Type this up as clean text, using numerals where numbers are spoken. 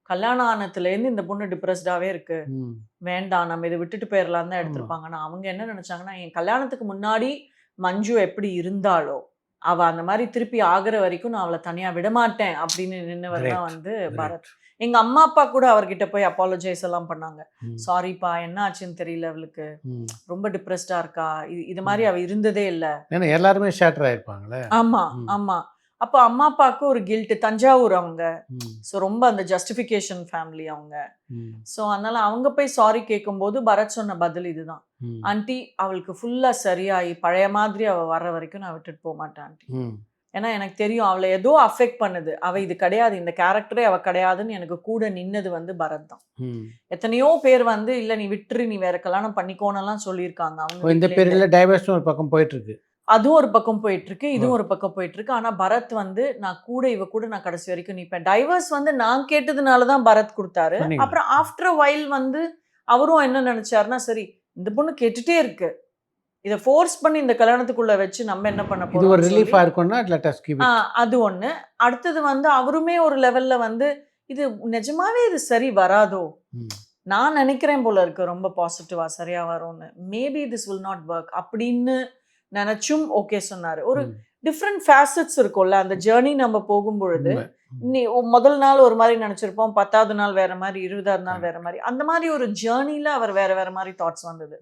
கல்யாணம் ஆனதுலேருந்து இந்த பொண்ணு டிப்ரெஸ்டாவே இருக்கு. ம். வேண்டாம் நம்ம இத விட்டுட்டு போயிரலான்னு தான் ஆமா. எடுத்திருப்பாங்க. ஆனா அவங்க என்ன நெனச்சாங்கன்னா, என் கல்யாணத்துக்கு முன்னாடி மஞ்சு எப்படி இருந்தாளோ, அவ அந்த மாரி திருப்பி ஆகுற வரைக்கும் நான் அவள தனியா விடமாட்டேன் அப்படின்னு நின்னவர் தான் கிரேட். வந்து பரத். கிரேட். எங்க அம்மா, அப்பா கூட அவர்கிட்ட போய் அப்பாலஜைஸ் எல்லாம் பண்ணாங்க. ம். சாரிப்பா என்ன ஆச்சுன்னு தெரியல அவளுக்கு. ம். ரொம்ப டிப்ரெஸ்டா இருக்கா. இது மாரி ம். அவ இருந்ததே இல்ல. ஏன்னா எல்லாருமே ஷேட்டர் ஆயிருப்பாங்களே. ஆமா, ம். ஆமா. அப்ப அம்மா, அப்பாவுக்கு ஒரு கில்ட். தஞ்சாவூர் அவங்க. ம். ஸோ ரொம்ப அந்த ஜஸ்டிஃபிகேஷன் ஃபேமிலி அவங்க. ம். ஸோ அதனால அவங்க போய் சாரி கேட்கும்போது பரத் சொன்ன பதில் இதுதான். ம். ஆன்ட்டி அவளுக்கு ஃபுல்லா சரியாயி பழைய மாதிரி அவ வர்ற வரைக்கும் நான் விட்டுட்டு போமாட்டேன் ஆன்ட்டி. ம். ஏன்னா எனக்கு தெரியும் அவள ஏதோ அஃபெக்ட் பண்ணுது. அவ இது கிடையாது. இந்த கேரக்டரே அவ கிடையாதுன்னு எனக்கு கூட நின்னது வந்து பரத் தான். ம். எத்தனையோ பேர் வந்து இல்ல நீ விட்டுரு நீ வேற கல்யாணம் பண்ணிக்கோனெல்லாம் சொல்லியிருக்காங்க. அவங்க இந்த வீட்ல பீரியட்ல டைவர்ஸ்னு ஒரு பக்கம் போயிட்டு இருக்கு. அதுவும் ஒரு பக்கம் போயிட்டுருக்கு. இதுவும் ஒரு பக்கம் போயிட்டுருக்கு. ஆனா பரத் வந்து இவ கூட நான் கடைசி வரைக்கும் நிப்பேன். டைவர்ஸ் வந்து நான் கேட்டதுனால தான் பரத் குடுத்தாரு. சொன்னீங்களே. அப்புறம் ஆஃப்டர் அ வைல் வந்து அவரும் என்ன நெனச்சாருன்னா, சரி இந்த பொண்ணு கேட்டுட்டே இருக்கு. இத ஃபோர்ஸ் பண்ணி இந்த கல்யாணத்துக்குள்ள வச்சு நம்ம என்ன பண்ண இது ஒரு போறோம்னு சொல்லி ரிலீஃபா இருக்கும்னா லெட் அஸ் கிவ் இட். அது ஒண்ணு. அடுத்தது வந்து அவருமே ஒரு லெவல்ல வந்து இது நிஜமாவே இது சரி வராதோ! ம். நான் நெனைக்கிறேன் போல இருக்கு ரொம்ப பாசிட்டிவா சரியா வரும்னு. Maybe this will not work அப்படின்னு நெனச்சும் ஓகே சொன்னாரு. ஒரு ம். டிஃபரண்ட் ஃபேசட்ஸ் இருக்கும்ல. அந்த ஜர்னி நம்ம போகும்பொழுது, உண்மை. ம். நீ முதல் நாள் ஒரு மாரி நெனச்சிருப்போம். 10வது நாள் வேற மாரி, 20வது நாள் Correct. வேற மாரி. அந்த மாரி ஒரு ஜர்னில அவர் வேற வேற மாரி தாட்ஸ் வந்தது.